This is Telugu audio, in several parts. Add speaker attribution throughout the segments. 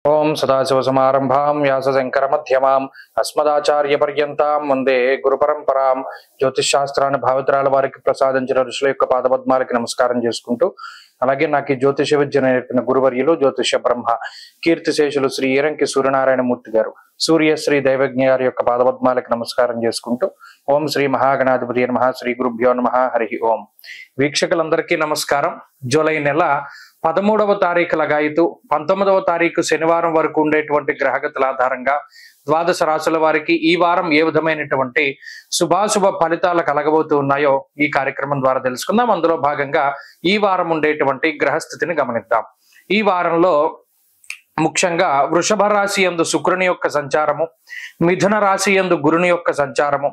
Speaker 1: ఓం సదాశివసమారంభాం వ్యాసశంకరమధ్యమాం అస్మదాచార్యపర్యంతాం వందే గురుపరంపరాం. జ్యోతిషాస్త్రాన్ని భావితరాల వారికి ప్రసాదించిన ఋషుల యొక్క పాదపద్మాలకి నమస్కారం చేసుకుంటూ, అలాగే నాకు ఈ జ్యోతిష విద్య నేర్పిన గురువర్యులు జ్యోతిష బ్రహ్మ కీర్తిశేషులు శ్రీ ఈరంకి సూర్యనారాయణమూర్తి గారు, సూర్యశ్రీ దైవజ్ఞ గారి యొక్క పాదపద్మాలకి నమస్కారం చేసుకుంటూ, ఓం శ్రీ మహాగణాధిపతి నమః, శ్రీ గురుభ్యో నమః, హరి ఓం. వీక్షకులందరికీ నమస్కారం. జూలై నెల 13వ తారీఖు లగాయితూ 19వ తారీఖు శనివారం వరకు ఉండేటువంటి గ్రహగతుల ఆధారంగా ద్వాదశ రాశుల వారికి ఈ వారం ఏ విధమైనటువంటి శుభాశుభ ఫలితాలు కలగబోతూ ఉన్నాయో ఈ కార్యక్రమం ద్వారా తెలుసుకుందాం. అందులో భాగంగా ఈ వారం ఉండేటువంటి గ్రహస్థితిని గమనిద్దాం. ఈ వారంలో ముఖ్యంగా వృషభ రాశి యందు శుక్రుని యొక్క సంచారము, మిథున రాశి యందు గురుని యొక్క సంచారము,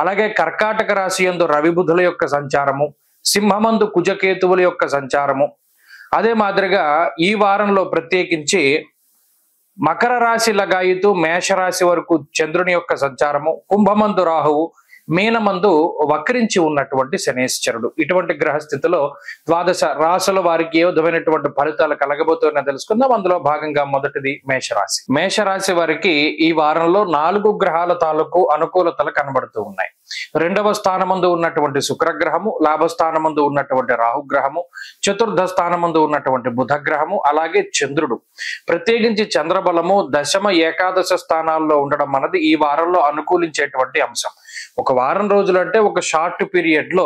Speaker 1: అలాగే కర్కాటక రాశి యందు రవి బుధుల యొక్క సంచారము, సింహమందు కుజకేతువుల యొక్క సంచారము, అదే మాదిరిగా ఈ వారంలో ప్రత్యేకించి మకర రాశి లగాయితూ మేషరాశి వరకు చంద్రుని యొక్క సంచారము, కుంభమందు రాహువు, మీనమందు వక్రించి ఉన్నటువంటి శనేశ్వరుడు. ఇటువంటి గ్రహస్థితిలో ద్వాదశ రాశుల వారికి ఏ విధమైనటువంటి ఫలితాలు కలగబోతున్నా తెలుసుకుందాం. అందులో భాగంగా మొదటిది మేషరాశి. మేషరాశి వారికి ఈ వారంలో 4 గ్రహాల తాలూకు అనుకూలతలు కనబడుతూ ఉన్నాయి. 2వ స్థానమందు ఉన్నటువంటి శుక్రగ్రహము, లాభస్థానమందు ఉన్నటువంటి రాహుగ్రహము, చతుర్థ స్థానమందు ఉన్నటువంటి బుధగ్రహము, అలాగే చంద్రుడు. ప్రత్యేకించి చంద్రబలము దశమ ఏకాదశ స్థానాల్లో ఉండడం అన్నది ఈ వారంలో అనుకూలించేటువంటి అంశం. ఒక వారం రోజులు అంటే ఒక షార్ట్ పీరియడ్ లో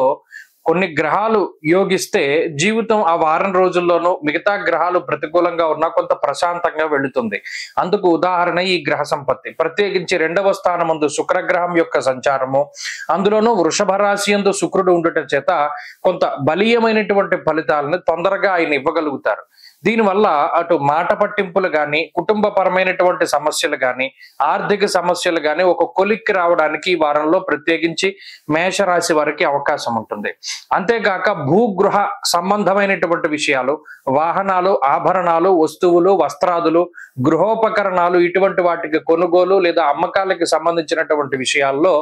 Speaker 1: కొన్ని గ్రహాలు యోగిస్తే జీవితం ఆ వారం రోజుల్లోనూ మిగతా గ్రహాలు ప్రతికూలంగా ఉన్నా కొంత ప్రశాంతంగా వెళుతుంది. అందుకు ఉదాహరణ ఈ గ్రహ సంపత్తి. ప్రత్యేకించి 2వ స్థానమందు శుక్రగ్రహం యొక్క సంచారము, అందులోనూ వృషభ రాశి యందు శుక్రుడు ఉండటం చేత కొంత బలీయమైనటువంటి ఫలితాలను తొందరగా ఆయన ఇవ్వగలుగుతారు. దీనివల్ల అటు మాట పట్టింపులు కానీ, కుటుంబపరమైనటువంటి సమస్యలు కానీ, ఆర్థిక సమస్యలు కానీ ఒక కొలిక్కి రావడానికి ఈ వారంలో ప్రత్యేకించి మేషరాశి వారికి అవకాశం ఉంటుంది. అంతేకాక భూగృహ సంబంధమైనటువంటి విషయాలు, వాహనాలు, ఆభరణాలు, వస్తువులు, వస్త్రాదులు, గృహోపకరణాలు ఇటువంటి వాటికి కొనుగోలు లేదా అమ్మకాలకి సంబంధించినటువంటి విషయాల్లో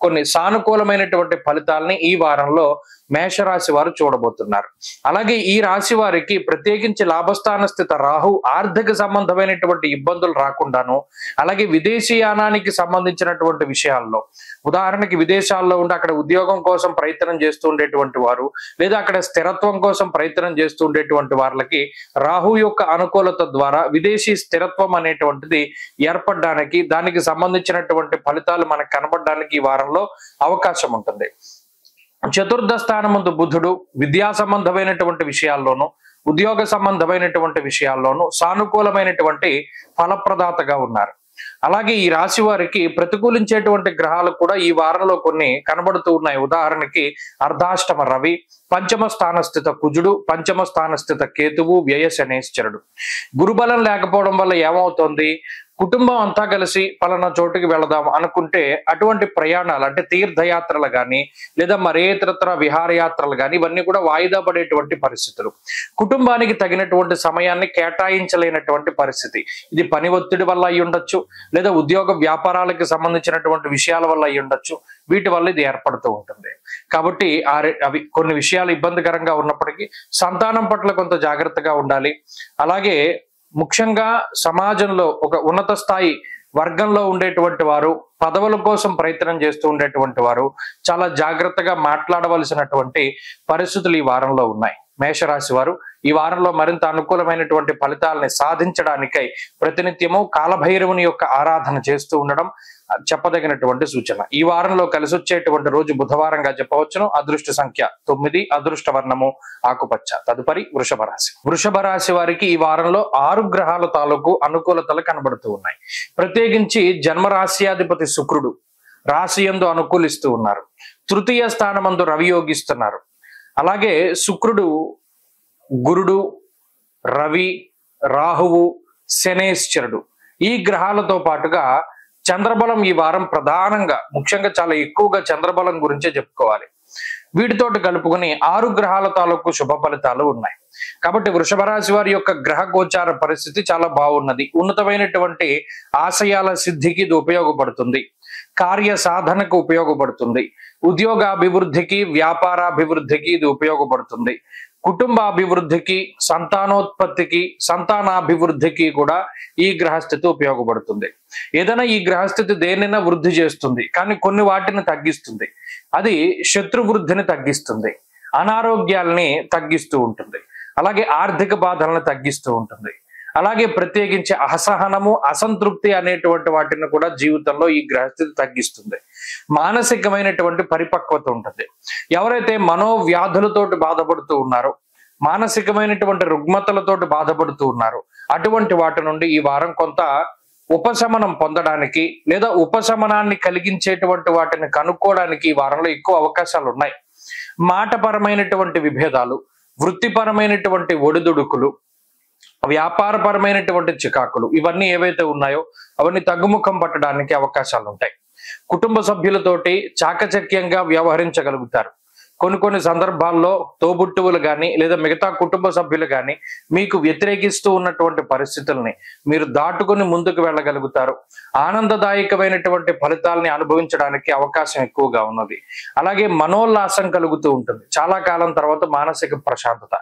Speaker 1: కొన్ని సానుకూలమైనటువంటి ఫలితాలని ఈ వారంలో మేషరాశి వారు చూడబోతున్నారు. అలాగే ఈ రాశి వారికి ప్రత్యేకించి లాభస్థాన స్థిత రాహు ఆర్థిక సంబంధమైనటువంటి ఇబ్బందులు రాకుండాను, అలాగే విదేశీయానానికి సంబంధించినటువంటి విషయాల్లో, ఉదాహరణకి విదేశాల్లో ఉండి అక్కడ ఉద్యోగం కోసం ప్రయత్నం చేస్తూ ఉండేటువంటి వారు, లేదా అక్కడ స్థిరత్వం కోసం ప్రయత్నం చేస్తూ ఉండేటువంటి వాళ్ళకి రాహు యొక్క అనుకూలత ద్వారా విదేశీ స్థిరత్వం అనేటువంటిది ఏర్పడడానికి, దానికి సంబంధించినటువంటి ఫలితాలు మనకు కనబడడానికి ఈ వారంలో అవకాశం ఉంటుంది. చతుర్థ స్థానమందు బుధుడు విద్యా సంబంధమైనటువంటి విషయాల్లోనూ, ఉద్యోగ సంబంధమైనటువంటి విషయాల్లోనూ సానుకూలమైనటువంటి ఫలప్రదాతగా ఉన్నారు. అలాగే ఈ రాశి వారికి ప్రతికూలించేటువంటి గ్రహాలు కూడా ఈ వారంలో కొన్ని కనబడుతూ ఉన్నాయి. ఉదాహరణకి అర్ధాష్టమ రవి, పంచమ స్థాన స్థిత కుజుడు, పంచమ స్థాన స్థిత కేతువు, వ్యయ శనేశ్వరుడు. గురుబలం లేకపోవడం వల్ల ఏమవుతుంది, కుటుంబం అంతా కలిసి పలానా చోటుకి వెళదాం అనుకుంటే అటువంటి ప్రయాణాలు అంటే తీర్థయాత్రలు కానీ, లేదా మరే ఇతరత్ర విహారయాత్రలు కానీ ఇవన్నీ కూడా వాయిదా పడేటువంటి పరిస్థితులు, కుటుంబానికి తగినటువంటి సమయాన్ని కేటాయించలేనటువంటి పరిస్థితి. ఇది పని ఒత్తిడి వల్ల అయి ఉండొచ్చు, లేదా ఉద్యోగ వ్యాపారాలకు సంబంధించినటువంటి విషయాల వల్ల అయి ఉండొచ్చు. వీటి వల్ల ఇది ఏర్పడుతూ ఉంటుంది. కాబట్టి అవి కొన్ని విషయాలు ఇబ్బందికరంగా ఉన్నప్పటికీ సంతానం పట్ల కొంత జాగ్రత్తగా ఉండాలి. అలాగే ముఖ్యంగా సమాజంలో ఒక ఉన్నత స్థాయి వర్గంలో ఉండేటువంటి వారు, పదవుల కోసం ప్రయత్నం చేస్తూ ఉండేటువంటి వారు చాలా జాగ్రత్తగా మాట్లాడవలసినటువంటి పరిస్థితులు ఈ వారంలో ఉన్నాయి. మేషరాశి వారు ఈ వారంలో మరింత అనుకూలమైనటువంటి ఫలితాలని సాధించడానికై ప్రతినిత్యము కాలభైరవుని యొక్క ఆరాధన చేస్తూ ఉండడం చెప్పదగినటువంటి సూచన. ఈ వారంలో కలిసి వచ్చేటువంటి రోజు బుధవారంగా చెప్పవచ్చును. అదృష్ట సంఖ్య 9, అదృష్ట వర్ణము ఆకుపచ్చ. తదుపరి వృషభ రాశి. వృషభ రాశి వారికి ఈ వారంలో 6 గ్రహాల తాలూకు అనుకూలతలు కనబడుతూ ఉన్నాయి. ప్రత్యేకించి జన్మరాశ్యాధిపతి శుక్రుడు రాశి యందు అనుకూలిస్తూ ఉన్నారు. తృతీయ స్థానమందు రవి యోగిస్తున్నారు. అలాగే శుక్రుడు, గురుడు, రవి, రాహువు, శనేశ్వరుడు ఈ గ్రహాలతో పాటుగా చంద్రబలం ఈ వారం ప్రధానంగా ముఖ్యంగా చాలా ఎక్కువగా చంద్రబలం గురించే చెప్పుకోవాలి. వీటితోటి కలుపుకొని 6 గ్రహాల తాలూకు శుభ ఫలితాలు ఉన్నాయి. కాబట్టి వృషభ రాశి వారి యొక్క గ్రహ గోచార పరిస్థితి చాలా బాగున్నది. ఉన్నతమైనటువంటి ఆశయాల సిద్ధికి ఇది ఉపయోగపడుతుంది, కార్య సాధనకు ఉపయోగపడుతుంది, ఉద్యోగాభివృద్ధికి, వ్యాపారాభివృద్ధికి ఇది ఉపయోగపడుతుంది. కుటుంబ అభివృద్ధికి, సంతానోత్పత్తికి, సంతానాభివృద్ధికి కూడా ఈ గ్రహస్థితి ఉపయోగపడుతుంది. ఏదైనా ఈ గ్రహస్థితి దేనైనా వృద్ధి చేస్తుంది, కానీ కొన్ని వాటిని తగ్గిస్తుంది. అది శత్రు వృద్ధిని తగ్గిస్తుంది, అనారోగ్యాలని తగ్గిస్తూ ఉంటుంది, అలాగే ఆర్థిక బాధలను తగ్గిస్తూ ఉంటుంది, అలాగే ప్రత్యేకించి అసహనము, అసంతృప్తి అనేటువంటి వాటిని కూడా జీవితంలో ఈ గ్రహస్థితి తగ్గిస్తుంది. మానసికమైనటువంటి పరిపక్వత ఉంటుంది. ఎవరైతే మనోవ్యాధులతోటి బాధపడుతూ ఉన్నారో, మానసికమైనటువంటి రుగ్మతలతోటి బాధపడుతూ ఉన్నారో, అటువంటి వాటి నుండి ఈ వారం కొంత ఉపశమనం పొందడానికి లేదా ఉపశమనాన్ని కలిగించేటువంటి వాటిని కనుక్కోవడానికి ఈ వారంలో ఎక్కువ అవకాశాలు ఉన్నాయి. మాటపరమైనటువంటి విభేదాలు, వృత్తిపరమైనటువంటి ఒడిదుడుకులు, వ్యాపారపరమైనటువంటి చికాకులు, ఇవన్నీ ఏవైతే ఉన్నాయో అవన్నీ తగ్గుముఖం పట్టడానికి అవకాశాలు ఉంటాయి. కుటుంబ సభ్యులతోటి చాకచక్యంగా వ్యవహరించగలుగుతారు. కొన్ని సందర్భాల్లో తోబుట్టువులు కానీ లేదా మిగతా కుటుంబ సభ్యులు కానీ మీకు వ్యతిరేకిస్తూ ఉన్నటువంటి పరిస్థితుల్ని మీరు దాటుకుని ముందుకు వెళ్ళగలుగుతారు. ఆనందదాయకమైనటువంటి ఫలితాలని అనుభవించడానికి అవకాశం ఎక్కువగా ఉన్నది. అలాగే మనోల్లాసం కలుగుతూ ఉంటుంది. చాలా కాలం తర్వాత మానసిక ప్రశాంతత.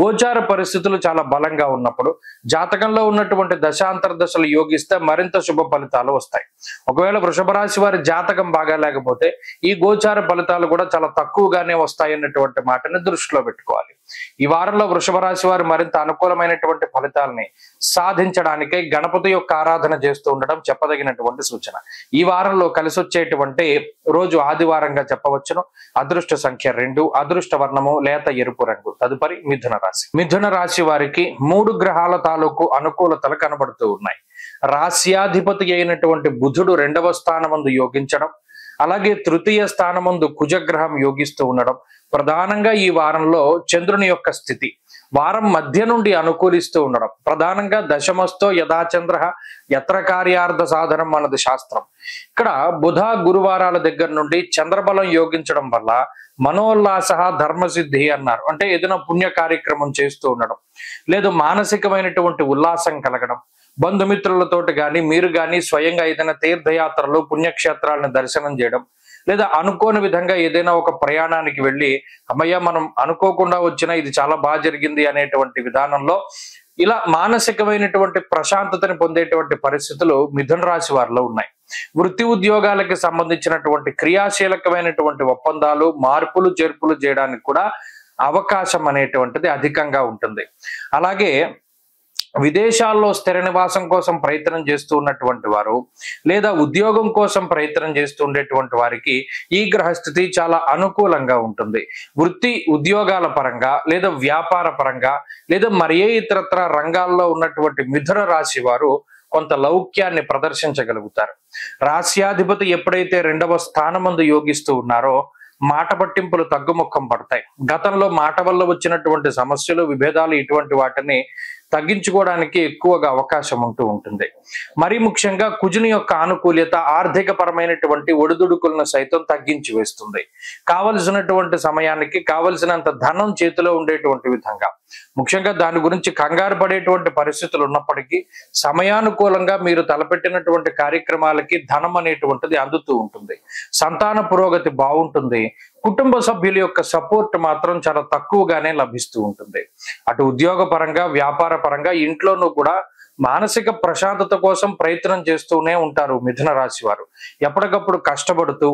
Speaker 1: గోచార పరిస్థితులు చాలా బలంగా ఉన్నప్పుడు జాతకంలో ఉన్నటువంటి దశాంతర దశలు యోగిస్తే మరింత శుభ ఫలితాలు వస్తాయి. ఒకవేళ వృషభ రాశి వారి జాతకం బాగా లేకపోతే ఈ గోచార ఫలితాలు కూడా చాలా తక్కువగానే వస్తాయన్నటువంటి మాటని దృష్టిలో పెట్టుకోవాలి. ఈ వారంలో వృషభ రాశి వారు మరింత అనుకూలమైనటువంటి ఫలితాలని సాధించడానికై గణపతి యొక్క ఆరాధన చేస్తూ ఉండడం చెప్పదగినటువంటి సూచన. ఈ వారంలో కలిసి వచ్చేటువంటి రోజు ఆదివారంగా చెప్పవచ్చును. అదృష్ట సంఖ్య 2, అదృష్ట వర్ణము లేత ఎరుపు రంగు. తదుపరి మిథున రాశి. మిథున రాశి వారికి 3 గ్రహాల తాలూకు అనుకూలతలు కనబడుతూ ఉన్నాయి. రాశ్యాధిపతి అయినటువంటి బుధుడు 2వ స్థానమందు యోగించడం, అలాగే తృతీయ స్థానమందు కుజగ్రహం యోగిస్తూ ఉండడం, ప్రధానంగా ఈ వారంలో చంద్రుని యొక్క స్థితి వారం మధ్య నుండి అనుకూలిస్తూ ఉండడం, ప్రధానంగా దశమస్థో యథాచంద్ర యత్ర కార్యార్థ సాధనం అన్నది శాస్త్రం. ఇక్కడ బుధ గురువారాల దగ్గర నుండి చంద్రబలం యోగించడం వల్ల మనోల్లాస ధర్మసిద్ధి అన్నారు. అంటే ఏదైనా పుణ్య కార్యక్రమం చేస్తూ ఉండడం, లేదు మానసికమైనటువంటి ఉల్లాసం కలగడం, బంధుమిత్రులతోటి కానీ మీరు కానీ స్వయంగా ఏదైనా తీర్థయాత్రలు పుణ్యక్షేత్రాలను దర్శనం చేయడం, లేదా అనుకోని విధంగా ఏదైనా ఒక ప్రయాణానికి వెళ్ళి అమ్మయ్య మనం అనుకోకుండా వచ్చినా ఇది చాలా బాగా జరిగింది అనేటువంటి విధానంలో ఇలా మానసికమైనటువంటి ప్రశాంతతని పొందేటువంటి పరిస్థితులు మిథున రాశి వారిలో ఉన్నాయి. వృత్తి ఉద్యోగాలకి సంబంధించినటువంటి క్రియాశీలకమైనటువంటి ఒప్పందాలు, మార్పులు చేర్పులు చేయడానికి కూడా అవకాశం అనేటువంటిది అధికంగా ఉంటుంది. అలాగే విదేశాల్లో స్థిర నివాసం కోసం ప్రయత్నం చేస్తూ ఉన్నటువంటి వారు లేదా ఉద్యోగం కోసం ప్రయత్నం చేస్తూ ఉండేటువంటి వారికి ఈ గ్రహస్థితి చాలా అనుకూలంగా ఉంటుంది. వృత్తి ఉద్యోగాల పరంగా లేదా వ్యాపార పరంగా లేదా మరే ఇతరత్ర రంగాల్లో ఉన్నటువంటి మిథున రాశి వారు కొంత లౌక్యాన్ని ప్రదర్శించగలుగుతారు. రాశ్యాధిపతి ఎప్పుడైతే 2వ స్థానమందు యోగిస్తూ ఉన్నారో మాట పట్టింపులు తగ్గుముఖం పడతాయి. గతంలో మాట వల్ల వచ్చినటువంటి సమస్యలు, విభేదాలు ఇటువంటి వాటిని తగ్గించుకోవడానికి ఎక్కువగా అవకాశం ఉంటూ ఉంటుంది. మరీ ముఖ్యంగా కుజుని యొక్క ఆనుకూల్యత ఆర్థిక పరమైనటువంటి ఒడిదుడుకులను సైతం తగ్గించి వేస్తుంది. కావలసినటువంటి సమయానికి కావలసినంత ధనం చేతిలో ఉండేటువంటి విధంగా, ముఖ్యంగా దాని గురించి కంగారు పడేటువంటి పరిస్థితులు ఉన్నప్పటికీ సమయానుకూలంగా మీరు తలపెట్టినటువంటి కార్యక్రమాలకి ధనం అనేటువంటిది అందుతూ ఉంటుంది. సంతాన పురోగతి బాగుంటుంది. కుటుంబ సభ్యుల యొక్క సపోర్ట్ మాత్రం చాలా తక్కువగానే లభిస్తూ ఉంటుంది. అటు ఉద్యోగ పరంగా, వ్యాపార పరంగా, ఇంట్లోనూ కూడా మానసిక ప్రశాంతత కోసం ప్రయత్నం చేస్తూనే ఉంటారు మిథున రాశి వారు. ఎప్పటికప్పుడు కష్టపడుతూ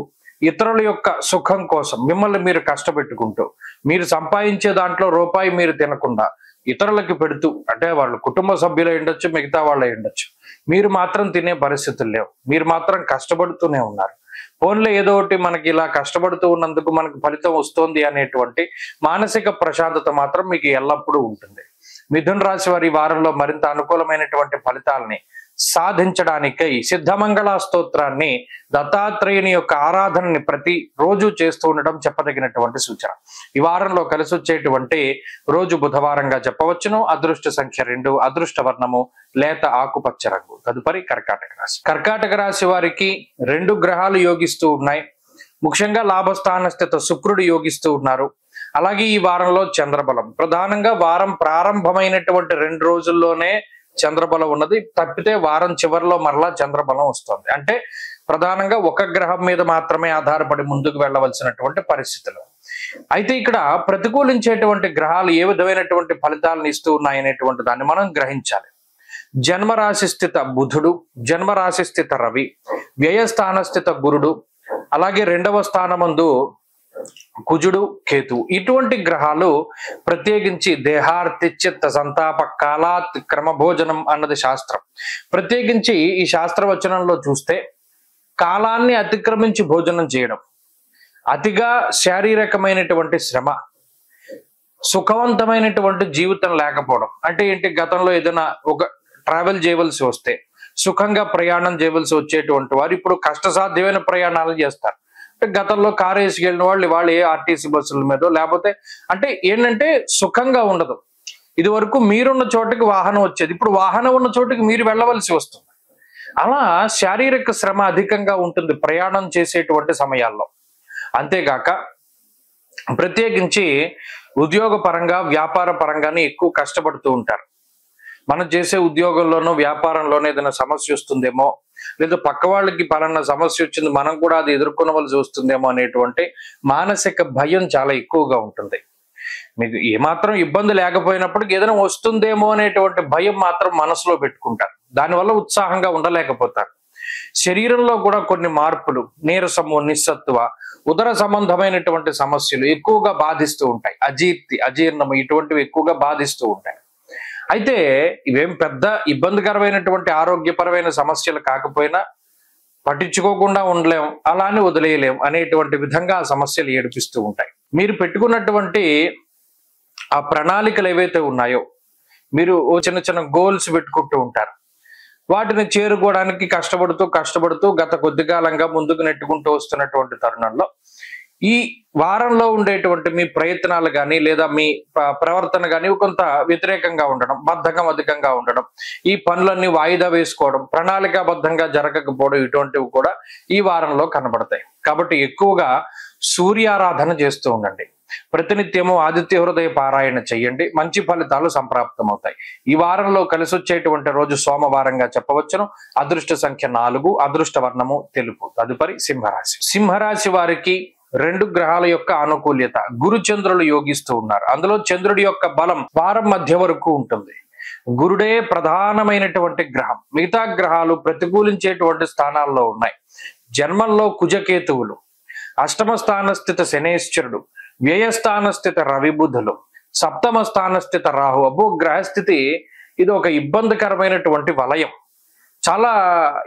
Speaker 1: ఇతరుల యొక్క సుఖం కోసం మిమ్మల్ని మీరు కష్టపెట్టుకుంటూ, మీరు సంపాదించే దాంట్లో రూపాయి మీరు తినకుండా ఇతరులకి పెడుతూ, అంటే వాళ్ళు కుటుంబ సభ్యులు ఉండొచ్చు, మిగతా వాళ్ళు ఉండొచ్చు, మీరు మాత్రం తినే పరిస్థితులు లేవు. మీరు మాత్రం కష్టపడుతూనే ఉన్నారు. ఫోన్లో ఏదో ఒకటి మనకి ఇలా కష్టపడుతూ ఉన్నందుకు మనకు ఫలితం వస్తుంది అనేటువంటి మానసిక ప్రశాంతత మాత్రం మీకు ఎల్లప్పుడూ ఉంటుంది. మిథున రాశి వారి వారంలో మరింత అనుకూలమైనటువంటి ఫలితాలని సాధించడానికై సిద్ధమంగళ స్తోత్రాన్ని, దత్తాత్రేయుని యొక్క ఆరాధనని ప్రతి రోజు చేస్తూ ఉండడం చెప్పదగినటువంటి సూచన. ఈ వారంలో కలిసి వచ్చేటువంటి రోజు బుధవారంగా చెప్పవచ్చును. అదృష్ట సంఖ్య 2, అదృష్ట వర్ణము లేత ఆకుపచ్చ రంగు. తదుపరి కర్కాటక రాశి. కర్కాటక రాశి వారికి 2 గ్రహాలు యోగిస్తూ ఉన్నాయి. ముఖ్యంగా లాభస్థాన స్థిత శుక్రుడు యోగిస్తూ ఉన్నారు. అలాగే ఈ వారంలో చంద్రబలం, ప్రధానంగా వారం ప్రారంభమైనటువంటి 2 రోజుల్లోనే చంద్రబలం ఉన్నది. తప్పితే వారం చివరిలో మరలా చంద్రబలం వస్తుంది. అంటే ప్రధానంగా ఒక గ్రహం మీద మాత్రమే ఆధారపడి ముందుకు వెళ్ళవలసినటువంటి పరిస్థితులు. అయితే ఇక్కడ ప్రతికూలించేటువంటి గ్రహాలు ఏ విధమైనటువంటి ఫలితాలను ఇస్తూ ఉన్నాయనేటువంటి దాన్ని మనం గ్రహించాలి. జన్మరాశి స్థిత బుధుడు, జన్మరాశి స్థిత రవి, వ్యయస్థాన స్థిత గురుడు, అలాగే 2వ స్థానమందు కుజుడు, కేతు, ఇటువంటి గ్రహాలు ప్రత్యేకించి దేహార్తి చిత్త సంతాప కాలాత్ క్రమభోజనం అన్నది శాస్త్రం. ప్రత్యేకించి ఈ శాస్త్రవచనంలో చూస్తే కాలాన్ని అతిక్రమించి భోజనం చేయడం, అతిగా శారీరకమైనటువంటి శ్రమ, సుఖవంతమైనటువంటి జీవితం లేకపోవడం అంటే ఏంటి, గతంలో ఏదైనా ఒక ట్రావెల్ చేయవలసి వస్తే సుఖంగా ప్రయాణం చేయవలసి వచ్చేటువంటి వారు ఇప్పుడు కష్టసాధ్యమైన ప్రయాణాలు చేస్తారు. అంటే గతంలో కారు వేసుకెళ్ళిన వాళ్ళు ఏ ఆర్టీసీ బస్సుల మీద లేకపోతే అంటే ఏంటంటే సుఖంగా ఉండదు. ఇది వరకు మీరున్న చోటుకి వాహనం వచ్చేది, ఇప్పుడు వాహనం ఉన్న చోటుకి మీరు వెళ్ళవలసి వస్తుంది. అలా శారీరక శ్రమ అధికంగా ఉంటుంది ప్రయాణం చేసేటువంటి సమయాల్లో. అంతేగాక ప్రత్యేకించి ఉద్యోగ పరంగా వ్యాపార పరంగానే ఎక్కువ కష్టపడుతూ ఉంటారు. మనం చేసే ఉద్యోగంలోనో వ్యాపారంలోనో ఏదైనా సమస్య వస్తుందేమో, లేదా పక్క వాళ్ళకి పలానా సమస్య వచ్చింది మనం కూడా అది ఎదుర్కొనవలసి వస్తుందేమో అనేటువంటి మానసిక భయం చాలా ఎక్కువగా ఉంటుంది. మీకు ఏమాత్రం ఇబ్బంది లేకపోయినప్పటికీ ఏదైనా వస్తుందేమో అనేటువంటి భయం మాత్రం మనసులో పెట్టుకుంటారు. దానివల్ల ఉత్సాహంగా ఉండలేకపోతారు. శరీరంలో కూడా కొన్ని మార్పులు, నీరసము, నిస్సత్వ, ఉదర సంబంధమైనటువంటి సమస్యలు ఎక్కువగా బాధిస్తూ ఉంటాయి. అజీర్ణము ఇటువంటివి ఎక్కువగా బాధిస్తూ ఉంటాయి. అయితే ఇవేం పెద్ద ఇబ్బందికరమైనటువంటి ఆరోగ్యపరమైన సమస్యలు కాకపోయినా పట్టించుకోకుండా ఉండలేం, అలానే వదిలేయలేం అనేటువంటి విధంగా ఆ సమస్యలు ఏడిపిస్తూ ఉంటాయి. మీరు పెట్టుకున్నటువంటి ఆ ప్రణాళికలు ఏవైతే ఉన్నాయో, మీరు చిన్న చిన్న గోల్స్ పెట్టుకుంటూ ఉంటారు. వాటిని చేరుకోవడానికి కష్టపడుతూ గత కొద్ది కాలంగా ముందుకు నెట్టుకుంటూ వస్తున్నటువంటి తరుణంలో ఈ వారంలో ఉండేటువంటి మీ ప్రయత్నాలు కానీ లేదా మీ ప్రవర్తన కానీ కొంత వ్యతిరేకంగా ఉండడం, బద్ధకం అధికంగా ఉండడం, ఈ పనులన్నీ వాయిదా వేసుకోవడం, ప్రణాళికాబద్ధంగా జరగకపోవడం, ఇటువంటివి కూడా ఈ వారంలో కనబడతాయి. కాబట్టి ఎక్కువగా సూర్యారాధన చేస్తూ ఉండండి. ప్రతినిత్యము ఆదిత్య హృదయ పారాయణ చెయ్యండి, మంచి ఫలితాలు సంప్రాప్తమవుతాయి. ఈ వారంలో కలిసి వచ్చేటువంటి రోజు సోమవారంగా చెప్పవచ్చును. అదృష్ట సంఖ్య 4, అదృష్ట వర్ణము తెలుపు. తదుపరి సింహరాశి. సింహరాశి వారికి 2 గ్రహాల యొక్క ఆనుకూల్యత, గురు చంద్రులు యోగిస్తూ ఉన్నారు. అందులో చంద్రుడి యొక్క బలం వారం మధ్య వరకు ఉంటుంది. గురుడే ప్రధానమైనటువంటి గ్రహం, మిగతా గ్రహాలు ప్రతికూలించేటువంటి స్థానాల్లో ఉన్నాయి. జన్మంలో కుజకేతువులు, అష్టమ స్థాన స్థిత శనేశ్వరుడు, వ్యయస్థాన స్థిత రవి బుధులు, సప్తమ స్థాన స్థిత రాహు. అబ్బో, గ్రహస్థితి ఇది ఒక ఇబ్బందికరమైనటువంటి వలయం. చాలా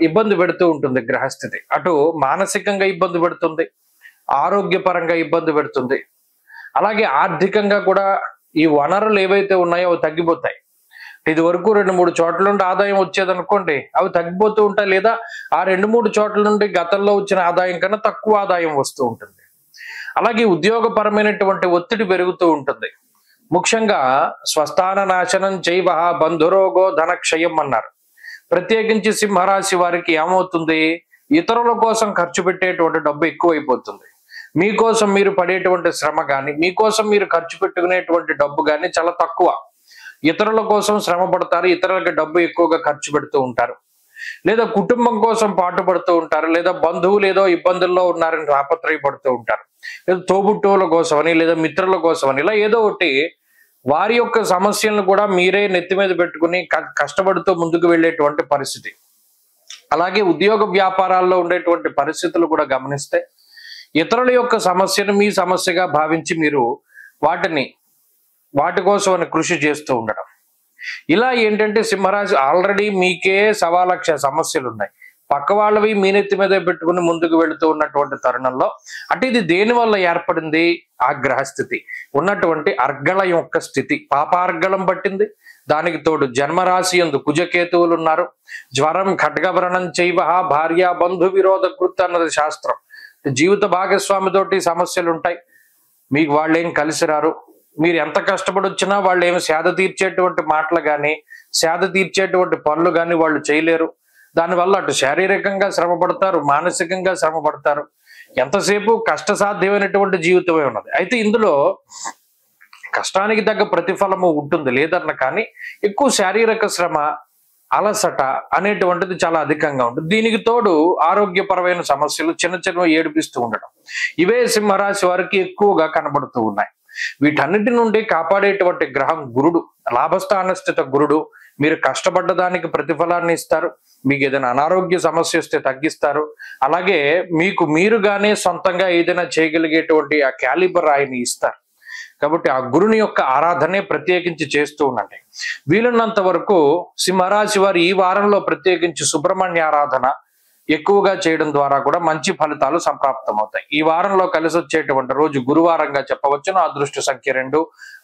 Speaker 1: ఇబ్బంది పెడుతూ ఉంటుంది గ్రహస్థితి. అటు మానసికంగా ఇబ్బంది పెడుతుంది, ఆరోగ్యపరంగా ఇబ్బంది పెడుతుంది, అలాగే ఆర్థికంగా కూడా ఈ వనరులు ఏవైతే ఉన్నాయో అవి తగ్గిపోతాయి. ఇది వరకు 2-3 చోట్ల నుండి ఆదాయం వచ్చేదనుకోండి, అవి తగ్గిపోతూ ఉంటాయి. లేదా ఆ 2-3 చోట్ల నుండి గతంలో వచ్చిన ఆదాయం కన్నా తక్కువ ఆదాయం వస్తూ ఉంటుంది. అలాగే ఉద్యోగపరమైనటువంటి ఒత్తిడి పెరుగుతూ ఉంటుంది. ముఖ్యంగా స్వస్థాన నాశనం చైవ బంధురోగో ధనక్షయం అన్నారు. ప్రత్యేకించి సింహరాశి వారికి ఏమవుతుంది, ఇతరుల కోసం ఖర్చు పెట్టేటువంటి డబ్బు ఎక్కువైపోతుంది. మీకోసం మీరు పడేటువంటి శ్రమ కానీ, మీకోసం మీరు ఖర్చు పెట్టుకునేటువంటి డబ్బు కానీ చాలా తక్కువ. ఇతరుల కోసం శ్రమ పడతారు, ఇతరులకి డబ్బు ఎక్కువగా ఖర్చు పెడుతూ ఉంటారు, లేదా కుటుంబం కోసం పాటుపడుతూ ఉంటారు, లేదా బంధువులు ఏదో ఇబ్బందుల్లో ఉన్నారని తాపత్రయపడుతూ ఉంటారు, లేదా తోబుట్టువుల కోసమని, లేదా మిత్రుల కోసమని, ఇలా ఏదో ఒకటి వారి యొక్క సమస్యలను కూడా మీరే నెత్తి మీద పెట్టుకుని కష్టపడుతూ ముందుకు వెళ్ళేటువంటి పరిస్థితి. అలాగే ఉద్యోగ వ్యాపారాల్లో ఉండేటువంటి పరిస్థితులు కూడా గమనిస్తే ఇతరుల యొక్క సమస్యను మీ సమస్యగా భావించి మీరు వాటి కోసం అని కృషి చేస్తూ ఉండడం. ఇలా ఏంటంటే సింహరాశి ఆల్రెడీ మీకే 1,00,000 సమస్యలు ఉన్నాయి, పక్క వాళ్ళవి మీ నెత్తి మీద పెట్టుకుని ముందుకు వెళుతూ ఉన్నటువంటి తరుణంలో అంటే ఇది దేని వల్ల ఏర్పడింది, ఆ గ్రహస్థితి ఉన్నటువంటి అర్గళం యొక్క స్థితి పాపార్గళం పట్టింది. దానికి తోడు జన్మరాశి యందు కుజకేతువులు ఉన్నారు. జ్వరం ఖడ్గవ్రణం చైవ భార్య బంధు విరోధ కృత్ అన్నది శాస్త్రం. జీవిత భాగస్వామితోటి సమస్యలు ఉంటాయి, మీకు వాళ్ళు ఏం కలిసి రారు. మీరు ఎంత కష్టపడి వచ్చినా వాళ్ళు ఏమి సేద తీర్చేటువంటి మాటలు కానీ సేద తీర్చేటువంటి పనులు కానీ వాళ్ళు చేయలేరు. దానివల్ల అటు శారీరకంగా శ్రమ పడతారు, మానసికంగా శ్రమ పడతారు. ఎంతసేపు కష్టసాధ్యమైనటువంటి జీవితమే ఉన్నది. అయితే ఇందులో కష్టానికి తగ్గ ప్రతిఫలము ఉంటుంది లేదన్న, కానీ ఎక్కువ శారీరక శ్రమ, అలసట అనేటువంటిది చాలా అధికంగా ఉంటుంది. దీనికి తోడు ఆరోగ్యపరమైన సమస్యలు చిన్న చిన్నవి ఏడిపిస్తూ ఉండడం. ఇవే సింహరాశి వారికి ఎక్కువగా కనబడుతూ ఉన్నాయి. వీటన్నిటి నుండి కాపాడేటువంటి గ్రహం గురుడు, లాభస్థాన స్థిత గురుడు. మీరు కష్టపడ్డ దానికి ప్రతిఫలాన్ని ఇస్తారు. మీకు ఏదైనా అనారోగ్య సమస్య వస్తే తగ్గిస్తారు. అలాగే మీకు మీరుగానే సొంతంగా ఏదైనా చేయగలిగేటువంటి ఆ క్యాలిబర్ ఆయన ఇస్తారు. కాబట్టి ఆ గురుని యొక్క ఆరాధనే ప్రత్యేకించి చేస్తూ ఉండండి. వీలున్నంత వరకు సింహరాశి వారు ఈ వారంలో ప్రత్యేకించి సుబ్రహ్మణ్య ఆరాధన ఎక్కువగా చేయడం ద్వారా కూడా మంచి ఫలితాలు సంప్రాప్తం అవుతాయి. ఈ వారంలో కలిసి వచ్చేటువంటి రోజు గురువారంగా చెప్పవచ్చును. అదృష్ట సంఖ్య 2,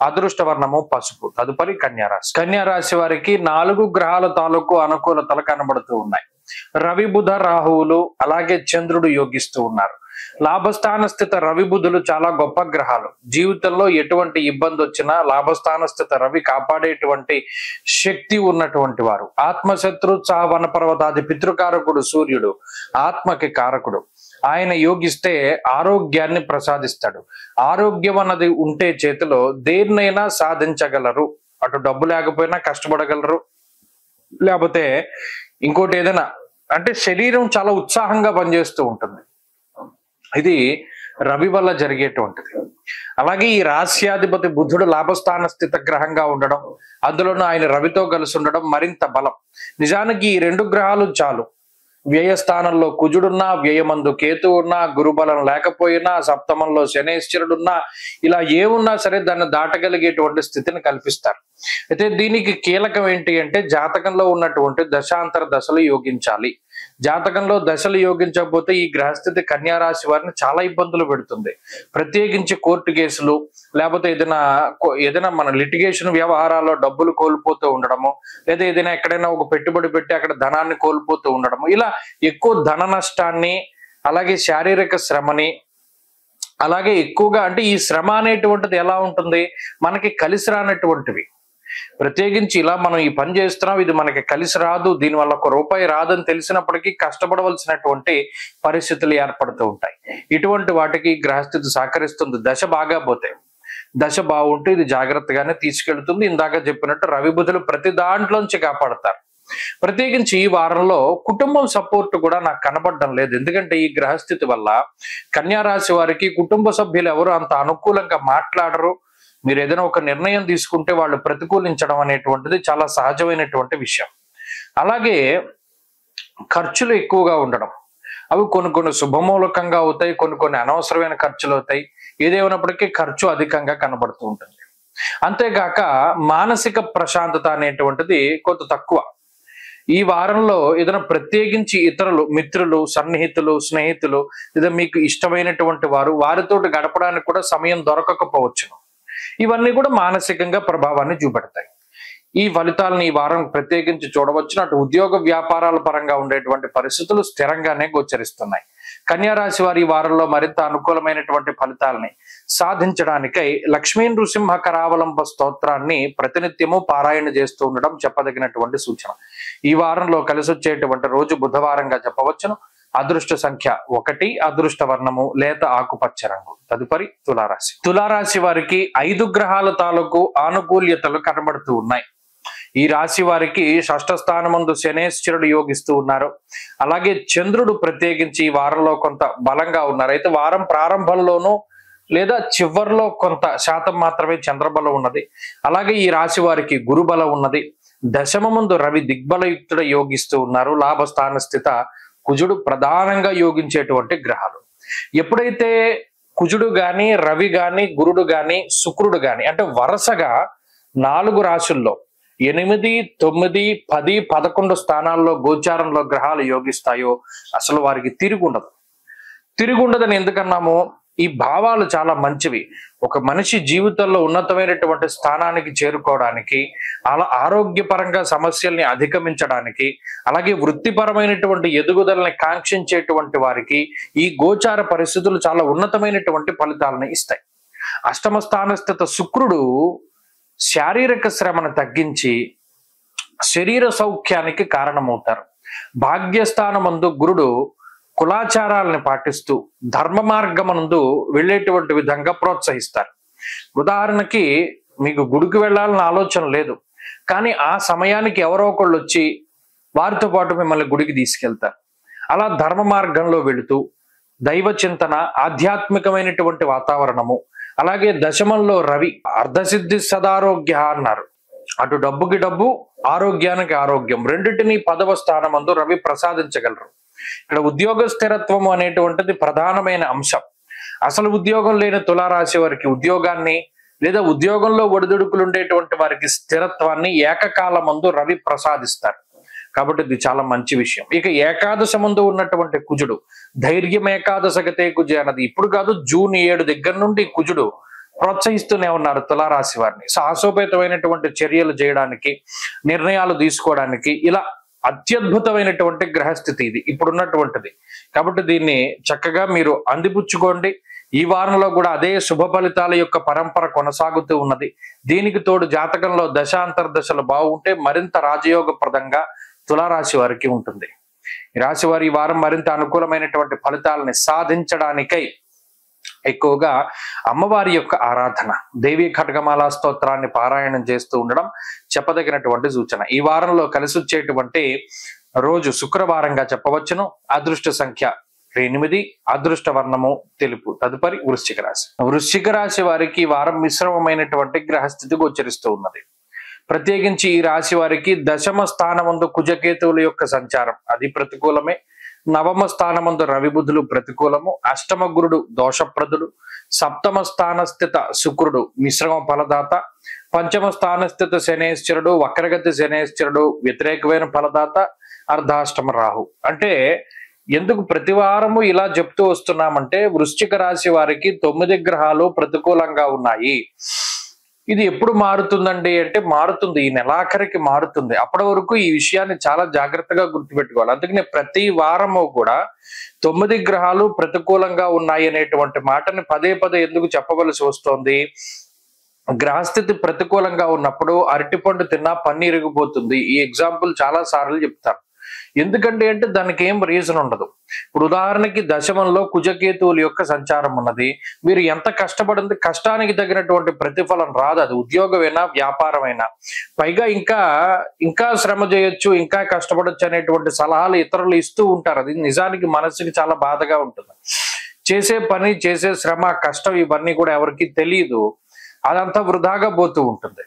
Speaker 1: అదృష్ట వర్ణము పసుపు. తదుపరి కన్యారాశి. కన్యారాశి వారికి 4 గ్రహాల తాలూకు అనుకూలతలు కనబడుతూ ఉన్నాయి. రవి, బుధ, రాహువులు అలాగే చంద్రుడు యోగిస్తూ ఉన్నారు. లాభస్థాన స్థిత రవి, బుధులు చాలా గొప్ప గ్రహాలు. జీవితంలో ఎటువంటి ఇబ్బంది వచ్చినా లాభస్థాన స్థిత రవి కాపాడేటువంటి శక్తి ఉన్నటువంటి వారు. ఆత్మశత్రు వన పర్వతాది పితృకారకుడు సూర్యుడు ఆత్మకి కారకుడు. ఆయన యోగిస్తే ఆరోగ్యాన్ని ప్రసాదిస్తాడు. ఆరోగ్యం అన్నది ఉంటే చేతిలో దేన్నైనా సాధించగలరు. అటు డబ్బు లేకపోయినా కష్టపడగలరు, లేకపోతే ఇంకోటి ఏదైనా, అంటే శరీరం చాలా ఉత్సాహంగా పనిచేస్తూ ఉంటుంది. ఇది రవి వల్ల జరిగేటువంటిది. అలాగే ఈ రాశ్యాధిపతి బుధుడు లాభస్థాన స్థిత గ్రహంగా ఉండడం, అందులోనూ ఆయన రవితో కలిసి ఉండడం మరింత బలం. నిజానికి ఈ 2 గ్రహాలు చాలు. వ్యయస్థానంలో కుజుడున్నా, వ్యయమందు కేతు ఉన్నా, గురుబలం లేకపోయినా, సప్తమంలో శనేశ్వరుడున్నా, ఇలా ఏమున్నా సరే దాన్ని దాటగలిగేటువంటి స్థితిని కల్పిస్తారు. అయితే దీనికి కీలకం ఏంటి అంటే జాతకంలో ఉన్నటువంటి దశాంతర దశలు యోగించాలి. జాతకంలో దశలు యోగించకపోతే ఈ గ్రహస్థితి కన్యారాశి వారిని చాలా ఇబ్బందులు పెడుతుంది. ప్రత్యేకించి కోర్టు కేసులు, లేకపోతే ఏదైనా మన లిటిగేషన్ వ్యవహారాల్లో డబ్బులు కోల్పోతూ ఉండడము, లేదా ఏదైనా ఎక్కడైనా ఒక పెట్టుబడి పెట్టి అక్కడ ధనాన్ని కోల్పోతూ ఉండడము, ఇలా ఎక్కువ ధన నష్టాన్ని, అలాగే శారీరక శ్రమని, అలాగే ఎక్కువగా అంటే ఈ శ్రమ అనేటువంటిది ఎలా ఉంటుంది, మనకి కలిసి రానటువంటివి. ప్రత్యేకించి ఇలా మనం ఈ పని చేస్తున్నాం, ఇది మనకి కలిసి రాదు, దీనివల్ల 1 రూపాయి రాదని తెలిసినప్పటికీ కష్టపడవలసినటువంటి పరిస్థితులు ఏర్పడుతూ ఉంటాయి. ఇటువంటి వాటికి గ్రహస్థితి సహకరిస్తుంది. దశ బాగా పోతే, దశ బాగుంటే ఇది జాగ్రత్తగానే తీసుకెళ్తుంది. ఇందాక చెప్పినట్టు రవి బుధులు ప్రతి దాంట్లోంచి కాపాడతారు. ప్రత్యేకించి ఈ వారంలో కుటుంబం సపోర్ట్ కూడా నాకు కనబడడం లేదు. ఎందుకంటే ఈ గ్రహస్థితి వల్ల కన్యారాశి వారికి కుటుంబ సభ్యులు ఎవరు అంత అనుకూలంగా మాట్లాడరు. మీరు ఏదైనా ఒక నిర్ణయం తీసుకుంటే వాళ్ళు ప్రతికూలించడం అనేటువంటిది చాలా సహజమైనటువంటి విషయం. అలాగే ఖర్చులు ఎక్కువగా ఉండడం, అవి కొన్ని శుభమూలకంగా అవుతాయి, కొన్ని అనవసరమైన ఖర్చులు అవుతాయి. ఏదేమైనప్పటికీ ఖర్చు అధికంగా కనబడుతూ ఉంటుంది. అంతేగాక మానసిక ప్రశాంతత అనేటువంటిది కొంత తక్కువ. ఈ వారంలో ఏదైనా ప్రత్యేకించి ఇతరులు, మిత్రులు, సన్నిహితులు, స్నేహితులు, లేదా మీకు ఇష్టమైనటువంటి వారితో గడపడానికి కూడా సమయం దొరకకపోవచ్చును. ఇవన్నీ కూడా మానసికంగా ప్రభావాన్ని చూపెడతాయి. ఈ ఫలితాలను ఈ వారం ప్రత్యేకించి చూడవచ్చు. అటు ఉద్యోగ వ్యాపారాల పరంగా ఉండేటువంటి పరిస్థితులు స్థిరంగానే గోచరిస్తున్నాయి. కన్యారాశి వారి ఈ వారంలో మరింత అనుకూలమైనటువంటి ఫలితాలని సాధించడానికై లక్ష్మీ నృసింహ కరావలంబ స్తోత్రాన్ని ప్రతినిత్యము పారాయణ చేస్తూ ఉండడం చెప్పదగినటువంటి సూచన. ఈ వారంలో కలిసి వచ్చేటువంటి రోజు బుధవారంగా చెప్పవచ్చును. అదృష్ట సంఖ్య 1, అదృష్ట వర్ణము లేత ఆకుపచ్చ రంగు. తదుపరి తులారాశి. తులారాశి వారికి 5 గ్రహాల తాలూకు ఆనుకూల్యతలు కనబడుతూ ఉన్నాయి. ఈ రాశి వారికి 6వ స్థానమందు శనేశ్వరుడు యోగిస్తూ ఉన్నారు. అలాగే చంద్రుడు ప్రత్యేకించి ఈ వారంలో కొంత బలంగా ఉన్నారు. అయితే వారం ప్రారంభంలోనూ లేదా చివరిలో కొంత శాతం మాత్రమే చంద్రబలం ఉన్నది. అలాగే ఈ రాశి వారికి గురుబలం ఉన్నది. దశమమందు రవి దిగ్బలయుక్తుడ యోగిస్తూ ఉన్నారు. లాభస్థాన స్థిత కుజుడు ప్రధానంగా యోగించేటువంటి గ్రహాలు. ఎప్పుడైతే కుజుడు గాని, రవి గాని, గురుడు గాని, శుక్రుడు గాని, అంటే వరుసగా 4 రాశుల్లో 8, 9, 10, 11 స్థానాల్లో గోచారంలో గ్రహాలు యోగిస్తాయో అసలు వారికి తిరుగుండదని ఎందుకన్నాము? ఈ భావాలు చాలా మంచివి. ఒక మనిషి జీవితంలో ఉన్నతమైనటువంటి స్థానానికి చేరుకోవడానికి, అలా ఆరోగ్యపరంగా సమస్యల్ని అధిగమించడానికి, అలాగే వృత్తిపరమైనటువంటి ఎదుగుదలని కాంక్షించేటువంటి వారికి ఈ గోచార పరిస్థితులు చాలా ఉన్నతమైనటువంటి ఫలితాలను ఇస్తాయి. 8వ స్థానస్థిత శుక్రుడు శారీరక శ్రమను తగ్గించి శరీర సౌఖ్యానికి కారణమవుతారు. భాగ్యస్థానమందు గురుడు కులాచారాలను పాటిస్తూ ధర్మ మార్గమునందు వెళ్ళేటువంటి విధంగా ప్రోత్సహిస్తారు. ఉదాహరణకి మీకు గుడికి వెళ్ళాలని ఆలోచన లేదు, కానీ ఆ సమయానికి ఎవరో ఒకళ్ళు వచ్చి వారితో పాటు మిమ్మల్ని గుడికి తీసుకెళ్తారు. అలా ధర్మ మార్గంలో వెళుతూ దైవ చింతన, ఆధ్యాత్మికమైనటువంటి వాతావరణము, అలాగే దశమంలో రవి, అర్ధసిద్ధి సదారోగ్య అన్నారు. అటు డబ్బుకి డబ్బు, ఆరోగ్యానికి ఆరోగ్యం, రెండింటినీ 10వ స్థానమందు రవి ప్రసాదించగలరు. ఇక్కడ ఉద్యోగ స్థిరత్వం అనేటువంటిది ప్రధానమైన అంశం. అసలు ఉద్యోగం లేని తులారాశి వారికి ఉద్యోగాన్ని, లేదా ఉద్యోగంలో ఒడిదుడుకులు ఉండేటువంటి వారికి స్థిరత్వాన్ని ఏకకాలమందు రవి ప్రసాదిస్తారు. కాబట్టి ఇది చాలా మంచి విషయం. ఇక ఏకాదశ ముందు ఉన్నటువంటి కుజుడు, ధైర్యం ఏకాదశగతే కుజ అన్నది ఇప్పుడు కాదు, జూన్ 7 దగ్గర నుండి కుజుడు ప్రోత్సహిస్తూనే ఉన్నారు తులారాశి వారిని. సాహసోపేతమైనటువంటి చర్యలు చేయడానికి, నిర్ణయాలు తీసుకోవడానికి, ఇలా అత్యద్భుతమైనటువంటి గ్రహస్థితి ఇది ఇప్పుడున్నటువంటిది. కాబట్టి దీన్ని చక్కగా మీరు అందిపుచ్చుకోండి. ఈ వారంలో కూడా అదే శుభ ఫలితాల యొక్క పరంపర కొనసాగుతూ ఉన్నది. దీనికి తోడు జాతకంలో దశాంతర్దశలు బాగుంటే మరింత రాజయోగప్రదంగా తులారాశి వారికి ఉంటుంది. ఈ రాశి వారి ఈ వారం మరింత అనుకూలమైనటువంటి ఫలితాలని సాధించడానికై ఎక్కువగా అమ్మవారి యొక్క ఆరాధన, దేవీ ఖడ్గమాల స్తోత్రాన్ని పారాయణం చేస్తూ ఉండడం చెప్పదగినటువంటి సూచన. ఈ వారంలో కలిసి వచ్చేటువంటి రోజు శుక్రవారంగా చెప్పవచ్చును. అదృష్ట సంఖ్య 8, అదృష్ట వర్ణము తెలుపు. తదుపరి వృశ్చిక రాశి. వృశ్చిక రాశి వారికి ఈ వారం మిశ్రమమైనటువంటి గ్రహస్థితి గోచరిస్తూ ఉన్నది. ప్రత్యేకించి ఈ రాశి వారికి దశమ స్థానమందు కుజకేతువుల యొక్క సంచారం అది ప్రతికూలమే. నవమ స్థానమందు రవి బుధులు ప్రతికూలము. అష్టమ గురుడు దోషప్రదుడు. సప్తమ స్థానస్థిత శుక్రుడు మిశ్రమ ఫలదాత. పంచమ స్థానస్థిత శనేశ్వరుడు వక్రగతి శనేశ్వరుడు వ్యతిరేకమైన ఫలదాత. అర్ధాష్టమ రాహు. అంటే ఎందుకు ప్రతి వారము ఇలా చెప్తూ వస్తున్నామంటే వృశ్చిక రాశి వారికి 9 గ్రహాలు ప్రతికూలంగా ఉన్నాయి. ఇది ఎప్పుడు మారుతుందండి అంటే మారుతుంది, ఈ నెలాఖరికి మారుతుంది. అప్పటి వరకు ఈ విషయాన్ని చాలా జాగ్రత్తగా గుర్తుపెట్టుకోవాలి. అందుకనే ప్రతి వారము కూడా 9 గ్రహాలు ప్రతికూలంగా ఉన్నాయి అనేటువంటి మాటని పదే పదే ఎందుకు చెప్పవలసి వస్తోంది? గ్రహస్థితి ప్రతికూలంగా ఉన్నప్పుడు అరటిపండు తిన్నా పన్ను ఇరిగిపోతుంది. ఈ ఎగ్జాంపుల్ చాలా సార్లు చెప్తాను. ఎందుకంటే అంటే దానికి ఏం రీజన్ ఉండదు. ఇప్పుడు ఉదాహరణకి దశమంలో కుజకేతువుల యొక్క సంచారం ఉన్నది. మీరు ఎంత కష్టపడింది, కష్టానికి తగినటువంటి ప్రతిఫలం రాదు. అది ఉద్యోగమైనా వ్యాపారమైనా. పైగా ఇంకా శ్రమ చేయొచ్చు, ఇంకా కష్టపడొచ్చు అనేటువంటి సలహాలు ఇతరులు ఇస్తూ ఉంటారు. అది నిజానికి మనసుకి చాలా బాధగా ఉంటుంది. చేసే పని, చేసే శ్రమ, కష్టం ఇవన్నీ కూడా ఎవరికి తెలియదు. అదంతా వృధాగా పోతూ ఉంటుంది.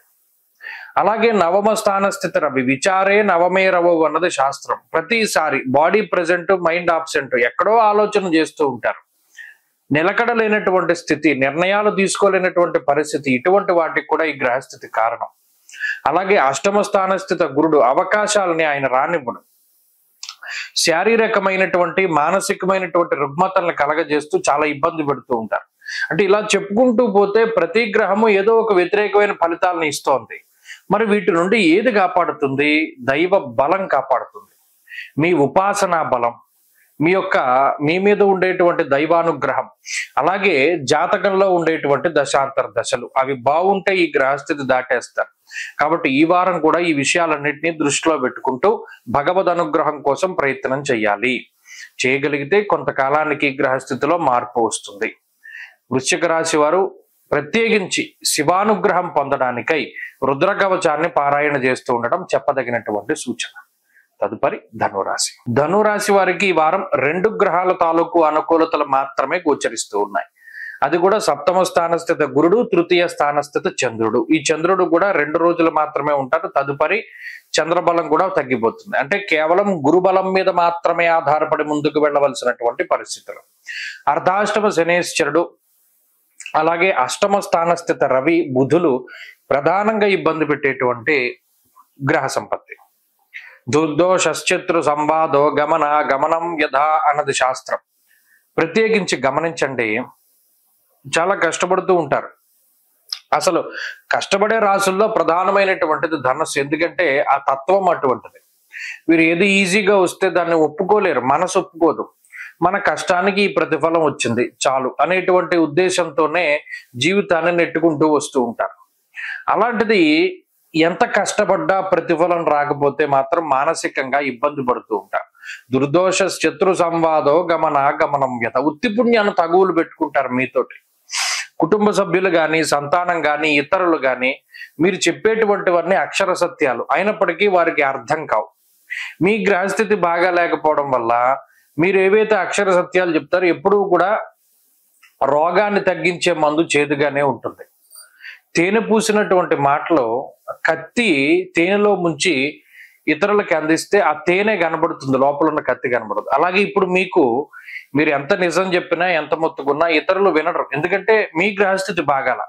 Speaker 1: అలాగే నవమ స్థానస్థిత రవి, విచారే నవమే రవు అన్నది శాస్త్రం. ప్రతిసారి బాడీ ప్రెజెంట్, మైండ్ ఆబ్సెంట్, ఎక్కడో ఆలోచన చేస్తూ ఉంటారు. నిలకడలేనటువంటి స్థితి, నిర్ణయాలు తీసుకోలేనటువంటి పరిస్థితి, ఇటువంటి వాటికి కూడా ఈ గ్రహస్థితి కారణం. అలాగే అష్టమ స్థానస్థిత గురుడు అవకాశాలని ఆయన రానివ్వడు. శారీరకమైనటువంటి, మానసికమైనటువంటి రుగ్మతలను కలగజేస్తూ చాలా ఇబ్బంది పెడుతూ ఉంటారు. అంటే ఇలా చెప్పుకుంటూ పోతే ప్రతి గ్రహము ఏదో ఒక వ్యతిరేకమైన ఫలితాలను ఇస్తోంది. మరి వీటి నుండి ఏది కాపాడుతుంది? దైవ బలం కాపాడుతుంది. మీ ఉపాసనా బలం, మీ మీద ఉండేటువంటి దైవానుగ్రహం, అలాగే జాతకంలో ఉండేటువంటి దశాంతర దశలు, అవి బాగుంటే ఈ గ్రహస్థితి దాటేస్తారు. కాబట్టి ఈ వారం కూడా ఈ విషయాలన్నింటినీ దృష్టిలో పెట్టుకుంటూ భగవద్ అనుగ్రహం కోసం ప్రయత్నం చేయాలి. చేయగలిగితే కొంతకాలానికి గ్రహస్థితిలో మార్పు వస్తుంది. వృశ్చిక రాశి వారు ప్రత్యేకించి శివానుగ్రహం పొందడానికై రుద్రకవచాన్ని పారాయణ చేస్తూ ఉండటం చెప్పదగినటువంటి సూచన. తదుపరి ధనురాశి. ధనురాశి వారికి ఈ వారం 2 గ్రహాల తాలూకు అనుకూలతలు మాత్రమే గోచరిస్తూ ఉన్నాయి. అది కూడా సప్తమ స్థానస్థిత గురుడు, తృతీయ స్థానస్థిత చంద్రుడు. ఈ చంద్రుడు కూడా 2 రోజులు మాత్రమే ఉంటారు. తదుపరి చంద్రబలం కూడా తగ్గిపోతుంది. అంటే కేవలం గురుబలం మీద మాత్రమే ఆధారపడి ముందుకు వెళ్ళవలసినటువంటి పరిస్థితులు. అర్ధాష్టమ శనేశ్వరుడు, అలాగే అష్టమ స్థానస్థిత రవి బుధులు ప్రధానంగా ఇబ్బంది పెట్టేటువంటి గ్రహ సంపత్తి. దుర్దోషశ్చత్రు సంవాదో గమనం యథా అన్నది శాస్త్రం. ప్రత్యేకించి గమనించండి, చాలా కష్టపడుతూ ఉంటారు. అసలు కష్టపడే రాసుల్లో ప్రధానమైనటువంటిది ధనస్సు. ఎందుకంటే ఆ తత్వం అటువంటిది. వీరు ఏది ఈజీగా వస్తే దాన్ని ఒప్పుకోలేరు, మనసు ఒప్పుకోదు. మన కష్టానికి ఈ ప్రతిఫలం వచ్చింది చాలు అనేటువంటి ఉద్దేశంతోనే జీవితాన్ని నెట్టుకుంటూ వస్తూ ఉంటారు. అలాంటిది ఎంత కష్టపడ్డా ప్రతిఫలం రాకపోతే మాత్రం మానసికంగా ఇబ్బంది పడుతూ ఉంటారు. దుర్దోష శత్రు సంవాదో గమనం యథ. ఉత్తి పుణ్యాన్ని తగువులు పెట్టుకుంటారు మీతోటి. కుటుంబ సభ్యులు కానీ, సంతానం కానీ, ఇతరులు కానీ మీరు చెప్పేటువంటివన్నీ అక్షర సత్యాలు అయినప్పటికీ వారికి అర్థం కావు. మీ గ్రహస్థితి బాగా లేకపోవడం వల్ల మీరు ఏవైతే అక్షర సత్యాలు చెప్తారో ఎప్పుడూ కూడా రోగాన్ని తగ్గించే మందు చేదుగానే ఉంటుంది. తేనె పూసినటువంటి మాటలో కత్తి తేనెలో ముంచి ఇతరులకి అందిస్తే ఆ తేనె కనబడుతుంది, లోపల ఉన్న కత్తి కనబడదు. అలాగే ఇప్పుడు మీరు ఎంత నిజం చెప్పినా ఎంత మొత్తుకున్నా ఇతరులు వినరు. ఎందుకంటే మీ గ్రహస్థితి బాగాల,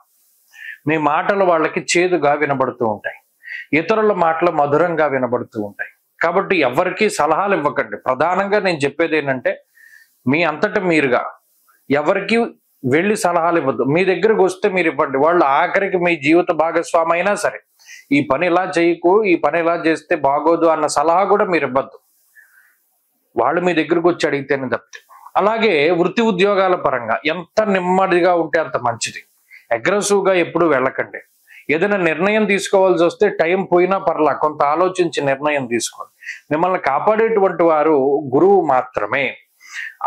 Speaker 1: మీ మాటలు వాళ్ళకి చేదుగా వినబడుతూ ఉంటాయి, ఇతరుల మాటలు మధురంగా వినబడుతూ ఉంటాయి. కాబట్టి ఎవరికి సలహాలు ఇవ్వకండి. ప్రధానంగా నేను చెప్పేది ఏంటంటే మీ అంతట మీరుగా ఎవరికి వెళ్ళి సలహాలు ఇవ్వద్దు. మీ దగ్గరకు వస్తే మీరు ఇవ్వండి. వాళ్ళు ఆఖరికి మీ జీవిత భాగస్వామి అయినా సరే ఈ పని ఇలా చేయకు, ఈ పని ఇలా చేస్తే బాగోదు అన్న సలహా కూడా మీరు ఇవ్వద్దు. వాళ్ళు మీ దగ్గరకు వచ్చి అడిగితేనే తప్పితే. అలాగే వృత్తి ఉద్యోగాల పరంగా ఎంత నెమ్మదిగా ఉంటే అంత మంచిది. అగ్రెసివ్గా ఎప్పుడు వెళ్ళకండి. ఏదైనా నిర్ణయం తీసుకోవాల్సి వస్తే టైం పోయినా పర్లా, కొంత ఆలోచించి నిర్ణయం తీసుకోండి. మిమ్మల్ని కాపాడేటువంటి వారు గురువు మాత్రమే.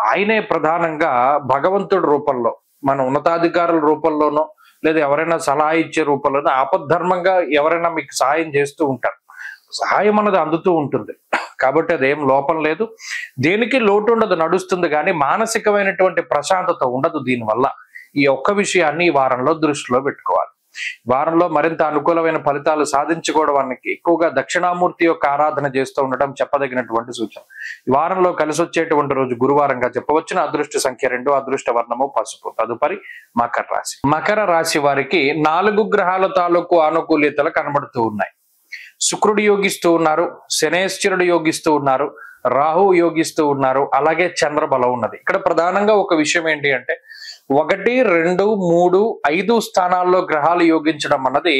Speaker 1: ఆయనే ప్రధానంగా భగవంతుడి రూపంలో, మన ఉన్నతాధికారుల రూపంలోనో లేదా ఎవరైనా సలహా ఇచ్చే రూపంలోనో ఆపద్ధర్మంగా ఎవరైనా మీకు సహాయం చేస్తూ ఉంటారు. సహాయం అన్నది అందుతూ ఉంటుంది కాబట్టి అదేం లోపం లేదు, దేనికి లోటు ఉండదు, నడుస్తుంది. కానీ మానసికమైనటువంటి ప్రశాంతత ఉండదు దీనివల్ల. ఈ ఒక్క విషయాన్ని ఈ వారంలో దృష్టిలో పెట్టుకోవాలి. వారంలో మరింత అనుకూలమైన ఫలితాలు సాధించుకోవడానికి ఎక్కువగా దక్షిణామూర్తి యొక్క ఆరాధన చేస్తూ ఉండటం చెప్పదగినటువంటి సూచన. ఈ వారంలో కలిసి వచ్చేటువంటి రోజు గురువారంగా చెప్పవచ్చున. అదృష్ట సంఖ్య 2, అదృష్ట వర్ణము పసుపు. తదుపరి మకర రాశి. మకర రాశి వారికి 4 గ్రహాల తాలూకు ఆనుకూల్యతలు కనబడుతూ ఉన్నాయి. శుక్రుడు యోగిస్తూ ఉన్నారు, శనేశ్వరుడు యోగిస్తూ ఉన్నారు, రాహు యోగిస్తూ ఉన్నారు, అలాగే చంద్రబలం ఉన్నది. ఇక్కడ ప్రధానంగా ఒక విషయం ఏంటి అంటే 1, 2, 3, 5 స్థానాల్లో గ్రహాలు యోగించడం అన్నది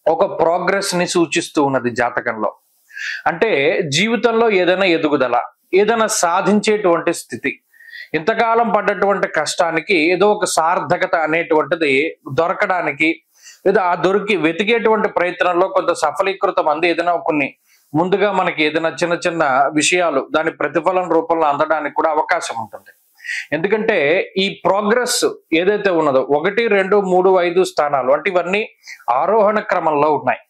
Speaker 1: ఒక ప్రోగ్రెస్ ని సూచిస్తూ ఉన్నది జాతకంలో. అంటే జీవితంలో ఏదైనా ఎదుగుదల, ఏదైనా సాధించేటువంటి స్థితి, ఇంతకాలం పడ్డటువంటి కష్టానికి ఏదో ఒక సార్థకత అనేటువంటిది దొరకడానికి లేదా ఆ వెతికేటువంటి ప్రయత్నంలో కొంత సఫలీకృతం అంది ఏదైనా కొన్ని ముందుగా మనకి ఏదైనా చిన్న చిన్న విషయాలు దాని ప్రతిఫలం రూపంలో అందడానికి కూడా అవకాశం ఉంటుంది. ఎందుకంటే ఈ ప్రోగ్రెస్ ఏదైతే ఉన్నదో 1, 2, 3, 5 స్థానాలు అంటే ఇవన్నీ ఆరోహణ క్రమంలో ఉన్నాయి.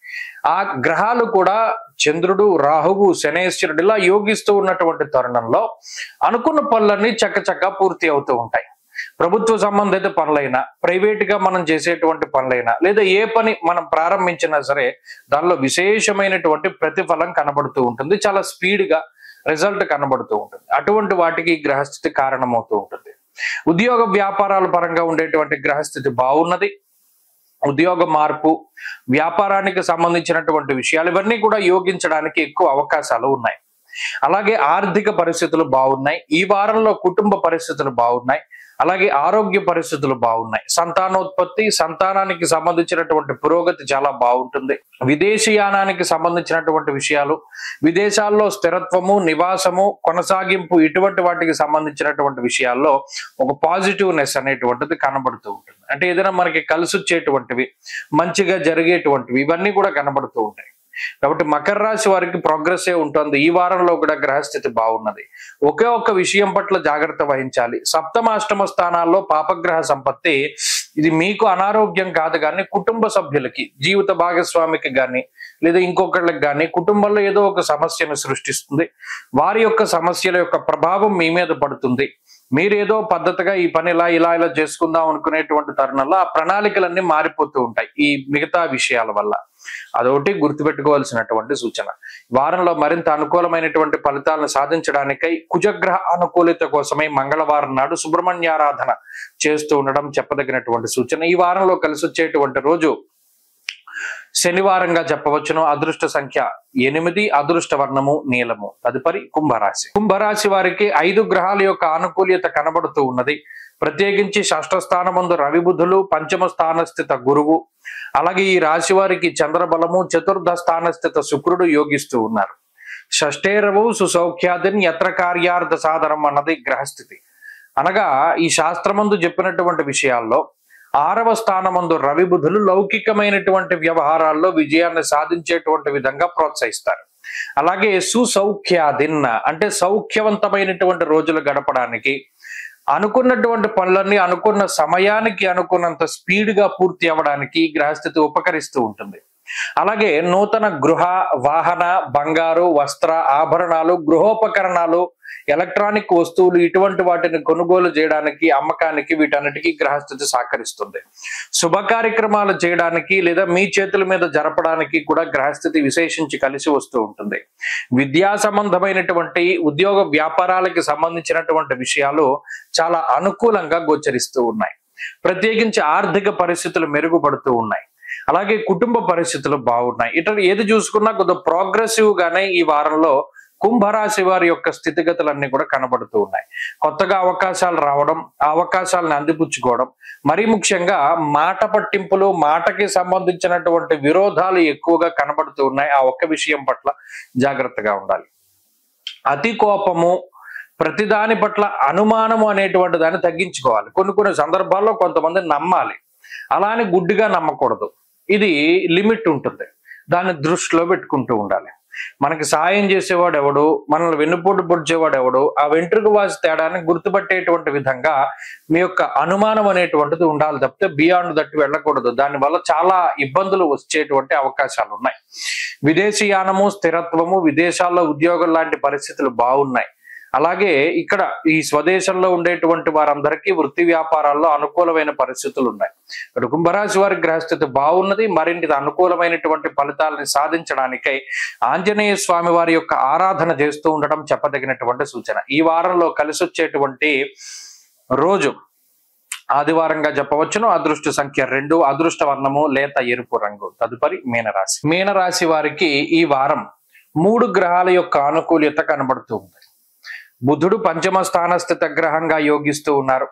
Speaker 1: ఆ గ్రహాలు కూడా చంద్రుడు, రాహువు, శనేశ్వరుడు ఇలా యోగిస్తూ ఉన్నటువంటి తరుణంలో అనుకున్న పనులన్నీ చక్కచక్క పూర్తి అవుతూ ఉంటాయి. ప్రభుత్వ సంబంధిత పనులైనా, ప్రైవేట్ గా మనం చేసేటువంటి పనులైనా లేదా ఏ పని మనం ప్రారంభించినా సరే దానిలో విశేషమైనటువంటి ప్రతిఫలం కనబడుతూ ఉంటుంది. చాలా స్పీడ్ గా రిజల్ట్ కనబడుతూ ఉంటుంది. అటువంటి వాటికి గ్రహస్థితి కారణమవుతూ ఉంటుంది. ఉద్యోగ వ్యాపారాల పరంగా ఉండేటువంటి గ్రహస్థితి బాగున్నది. ఉద్యోగ మార్పు, వ్యాపారానికి సంబంధించినటువంటి విషయాలు ఇవన్నీ కూడా యోగించడానికి ఎక్కువ అవకాశాలు ఉన్నాయి. అలాగే ఆర్థిక పరిస్థితులు బాగున్నాయి. ఈ వారంలో కుటుంబ పరిస్థితులు బాగున్నాయి. అలాగే ఆరోగ్య పరిస్థితులు బాగున్నాయి. సంతానోత్పత్తి, సంతానానికి సంబంధించినటువంటి పురోగతి చాలా బాగుంటుంది. విదేశీయానానికి సంబంధించినటువంటి విషయాలు, విదేశాల్లో స్థిరత్వము, నివాసము, కొనసాగింపు ఇటువంటి వాటికి సంబంధించినటువంటి విషయాల్లో ఒక పాజిటివ్నెస్ అనేటువంటిది కనబడుతూ ఉంటుంది. అంటే ఏదైనా మనకి కలిసి వచ్చేటువంటివి, మంచిగా జరిగేటువంటివి ఇవన్నీ కూడా కనబడుతూ ఉంటాయి. కాబట్టి మకర రాశి వారికి ప్రోగ్రెస్ ఉంటుంది. ఈ వారంలో కూడా గ్రహస్థితి బాగున్నది. ఒకే ఒక్క విషయం పట్ల జాగ్రత్త వహించాలి. సప్తమ, అష్టమ స్థానాల్లో పాపగ్రహ సంపత్తి ఇది మీకు అనారోగ్యం కాదు కానీ కుటుంబ సభ్యులకి, జీవిత భాగస్వామికి కానీ లేదా ఇంకొకళ్ళకి కానీ కుటుంబంలో ఏదో ఒక సమస్యను సృష్టిస్తుంది. వారి యొక్క సమస్యల యొక్క ప్రభావం మీ మీద పడుతుంది. మీరేదో పద్ధతిగా ఈ పని ఇలా ఇలా ఇలా చేసుకుందాం అనుకునేటువంటి తరుణంలో ఆ ప్రణాళికలన్నీ మారిపోతూ ఉంటాయి ఈ మిగతా విషయాల వల్ల. అదొకటి గుర్తుపెట్టుకోవాల్సినటువంటి సూచన. వారంలో మరింత అనుకూలమైనటువంటి ఫలితాలను సాధించడానికై కుజగ్రహ అనుకూలత కోసమై మంగళవారం నాడు సుబ్రహ్మణ్యారాధన చేస్తూ ఉండడం చెప్పదగినటువంటి సూచన. ఈ వారంలో కలిసి వచ్చేటువంటి రోజు శనివారంగా చెప్పవచ్చును. అదృష్ట సంఖ్య 8, అదృష్ట వర్ణము నీలము. తదుపరి కుంభరాశి. కుంభరాశి వారికి 5 గ్రహాల యొక్క ఆనుకూల్యత కనబడుతూ ఉన్నది. ప్రత్యేకించి షష్ఠ స్థానమందు రవి బుధులు, పంచమ స్థానస్థిత గురువు, అలాగే ఈ రాశి వారికి చంద్రబలము, చతుర్థ స్థానస్థిత శుక్రుడు యోగిస్తూ ఉన్నారు. షష్ఠేరవు సుసౌఖ్యాదిన్ యత్ర కార్యార్థ సాధనం అన్నది గ్రహస్థితి. అనగా ఈ శాస్త్రమందు చెప్పినటువంటి విషయాల్లో 6వ స్థానమందు రవి బుధులు లౌకికమైనటువంటి వ్యవహారాల్లో విజయాన్ని సాధించేటువంటి విధంగా ప్రోత్సహిస్తారు. అలాగే సుసౌఖ్యాదిన్ అంటే సౌఖ్యవంతమైనటువంటి రోజులు గడపడానికి, అనుకున్నటువంటి పనులన్నీ అనుకున్న సమయానికి అనుకున్నంత స్పీడ్ గా పూర్తి అవ్వడానికి గ్రహస్థితి ఉపకరిస్తూ ఉంటుంది. అలాగే నూతన గృహ, వాహన, బంగారు, వస్త్ర, ఆభరణాలు, గృహోపకరణాలు ఎలక్ట్రానిక్ వస్తువులు ఇటువంటి వాటిని కొనుగోలు చేయడానికి, అమ్మకానికి వీటన్నిటికీ గ్రహస్థితి సహకరిస్తుంది. శుభ కార్యక్రమాలు చేయడానికి లేదా మీ చేతుల మీద జరపడానికి కూడా గ్రహస్థితి విశేషించి కలిసి వస్తూ ఉంటుంది. విద్యా సంబంధమైనటువంటి ఉద్యోగ వ్యాపారాలకి సంబంధించినటువంటి విషయాలు చాలా అనుకూలంగా గోచరిస్తూ ఉన్నాయి. ప్రత్యేకించి ఆర్థిక పరిస్థితులు మెరుగుపడుతూ ఉన్నాయి. అలాగే కుటుంబ పరిస్థితులు బాగున్నాయి. ఇట్లా ఏది చూసుకున్నా కొద్దిగా ప్రోగ్రెసివ్ గానే ఈ వారంలో కుంభరాశి వారి యొక్క స్థితిగతులన్నీ కూడా కనబడుతూ ఉన్నాయి. కొత్తగా అవకాశాలు రావడం, ఆ అవకాశాలను అందిపుచ్చుకోవడం, మరీ ముఖ్యంగా మాట పట్టింపులు, మాటకి సంబంధించినటువంటి విరోధాలు ఎక్కువగా కనబడుతూ ఉన్నాయి. ఆ ఒక్క విషయం పట్ల జాగ్రత్తగా ఉండాలి. అతి కోపము, ప్రతిదాని పట్ల అనుమానము అనేటువంటి దాన్ని తగ్గించుకోవాలి. కొన్ని సందర్భాల్లో కొంతమంది నమ్మాలి, అలా అని గుడ్డిగా నమ్మకూడదు. ఇది లిమిట్ ఉంటుంది, దాన్ని దృష్టిలో పెట్టుకుంటూ ఉండాలి. మనకి సాయం చేసేవాడు ఎవడు, మనల్ని వెన్నుపోటు పొడిచేవాడు ఎవడు, ఆ వెంట్రుక వాసి తేడాన్ని గుర్తుపట్టేటువంటి విధంగా మీ యొక్క అనుమానం అనేటువంటిది ఉండాలి తప్పితే బియాండ్ దట్టు వెళ్ళకూడదు. దానివల్ల చాలా ఇబ్బందులు వచ్చేటువంటి అవకాశాలు ఉన్నాయి. విదేశీయానము, స్థిరత్వము, విదేశాల్లో ఉద్యోగం లాంటి పరిస్థితులు బాగున్నాయి. అలాగే ఇక్కడ ఈ స్వదేశంలో ఉండేటువంటి వారందరికీ వృత్తి వ్యాపారాల్లో అనుకూలమైన పరిస్థితులు ఉన్నాయి. ఇక్కడ కుంభరాశి వారి గ్రహస్థితి బాగున్నది. మరింటి అనుకూలమైనటువంటి ఫలితాలను సాధించడానికై ఆంజనేయ స్వామి వారి యొక్క ఆరాధన చేస్తూ ఉండడం చెప్పదగినటువంటి సూచన. ఈ వారంలో కలిసి వచ్చేటువంటి రోజు ఆదివారంగా చెప్పవచ్చును. అదృష్ట సంఖ్య 2, అదృష్ట వర్ణము లేత ఎరుపు రంగు. తదుపరి మీనరాశి. మీనరాశి వారికి ఈ వారం 3 గ్రహాల యొక్క ఆనుకూల్యత కనబడుతూ ఉంది. బుధుడు పంచమ స్థానస్థిత గ్రహంగా యోగిస్తూ ఉన్నారు.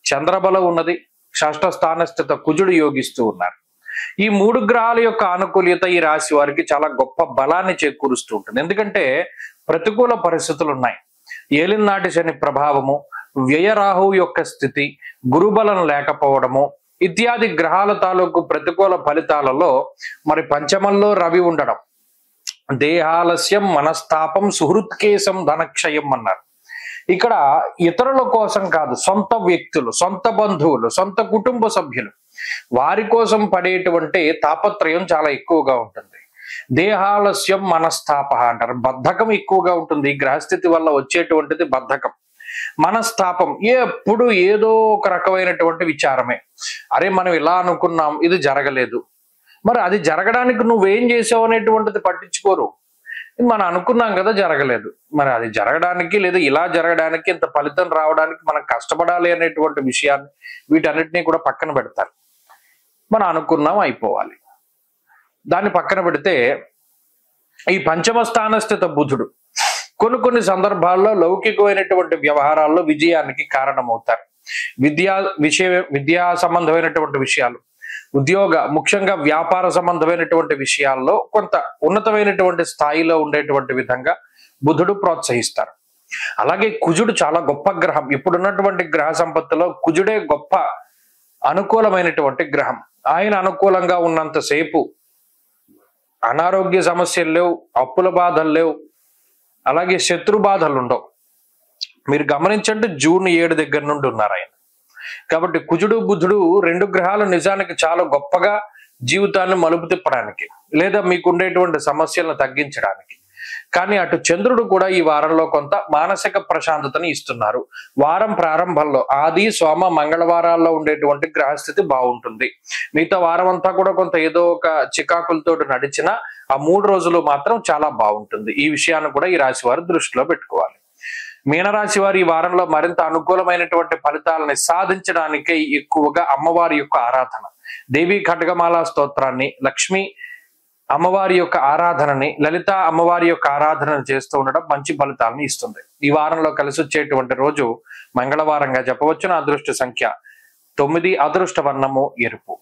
Speaker 1: చంద్రబలం ఉన్నది. షష్ఠ స్థానస్థిత కుజుడు యోగిస్తూ ఉన్నారు. ఈ 3 గ్రహాల యొక్క ఆనుకూల్యత ఈ రాశి వారికి చాలా గొప్ప బలాన్ని చేకూరుస్తూ ఉంటుంది. ఎందుకంటే ప్రతికూల పరిస్థితులు ఉన్నాయి. ఏలినాటి శని ప్రభావము, వ్యయరాహు యొక్క స్థితి, గురుబలం లేకపోవడము ఇత్యాది గ్రహాల తాలూకు ప్రతికూల ఫలితాలలో మరి పంచమంలో రవి ఉండడం, దేహాలస్యం, మనస్తాపం, సుహృత్కేశం, ధనక్షయం అన్నారు. ఇక్కడ ఇతరుల కోసం కాదు, సొంత వ్యక్తులు, సొంత బంధువులు, సొంత కుటుంబ సభ్యులు, వారి కోసం పడేటువంటి తాపత్రయం చాలా ఎక్కువగా ఉంటుంది. దేహాలస్యం, మనస్తాప అంటారు. బద్ధకం ఎక్కువగా ఉంటుంది. ఈ గ్రహస్థితి వల్ల వచ్చేటువంటిది బద్ధకం. మనస్తాపం, ఎప్పుడు ఏదో ఒక రకమైనటువంటి విచారమే. అరే మనం ఇలా అనుకున్నాం, ఇది జరగలేదు, మరి అది జరగడానికి నువ్వేం చేసావు అనేటువంటిది పట్టించుకోరు. మనం అనుకున్నాం కదా జరగలేదు, మరి అది జరగడానికి లేదా ఇలా జరగడానికి, ఇంత ఫలితం రావడానికి మనం కష్టపడాలి అనేటువంటి విషయాన్ని వీటన్నిటినీ కూడా పక్కన పెడతారు. మనం అనుకున్నాం అయిపోవాలి. దాన్ని పక్కన పెడితే ఈ పంచమ స్థానస్థిత బుధుడు కొన్ని సందర్భాల్లో లౌకికమైనటువంటి వ్యవహారాల్లో విజయానికి కారణమవుతారు. విద్యా సంబంధమైనటువంటి విషయాలు, ఉద్యోగ, ముఖ్యంగా వ్యాపార సంబంధమైనటువంటి విషయాల్లో కొంత ఉన్నతమైనటువంటి స్థాయిలో ఉండేటువంటి విధంగా బుధుడు ప్రోత్సహిస్తారు. అలాగే కుజుడు చాలా గొప్ప గ్రహం. ఇప్పుడున్నటువంటి గ్రహ సంపత్తిలో కుజుడే గొప్ప అనుకూలమైనటువంటి గ్రహం. ఆయన అనుకూలంగా ఉన్నంతసేపు అనారోగ్య సమస్యలు లేవు, అప్పుల బాధలు లేవు, అలాగే శత్రు బాధలు ఉండవు. మీరు గమనించండి, జూన్ 7 దగ్గర నుండి ఉన్నారు ఆయన. కాబట్టి కుజుడు బుధుడు 2 గ్రహాలు నిజానికి చాలా గొప్పగా జీవితాన్ని మలుపు తిప్పడానికి లేదా మీకు ఉండేటువంటి సమస్యలను తగ్గించడానికి. కానీ అటు చంద్రుడు కూడా ఈ వారంలో కొంత మానసిక ప్రశాంతతని ఇస్తున్నారు. వారం ప్రారంభంలో ఆది, సోమ, మంగళవారాల్లో ఉండేటువంటి గ్రహస్థితి బాగుంటుంది. మిగతా వారం అంతా కూడా కొంత ఏదో ఒక చికాకులతో నడిచిన ఆ 3 రోజులు మాత్రం చాలా బాగుంటుంది. ఈ విషయాన్ని కూడా ఈ రాశి వారు దృష్టిలో పెట్టుకోవాలి. మీనరాశి వారి ఈ వారంలో మరింత అనుకూలమైనటువంటి ఫలితాలని సాధించడానికే ఎక్కువగా అమ్మవారి యొక్క ఆరాధన, దేవి ఖడ్గమాల స్తోత్రాన్ని, లక్ష్మి అమ్మవారి యొక్క ఆరాధనని, లలిత అమ్మవారి యొక్క ఆరాధనను చేస్తూ ఉండడం మంచి ఫలితాలను ఇస్తుంది. ఈ వారంలో కలిసి వచ్చేటువంటి రోజు మంగళవారంగా చెప్పవచ్చును. అదృష్ట సంఖ్య 9, అదృష్ట వర్ణము ఎరుపు.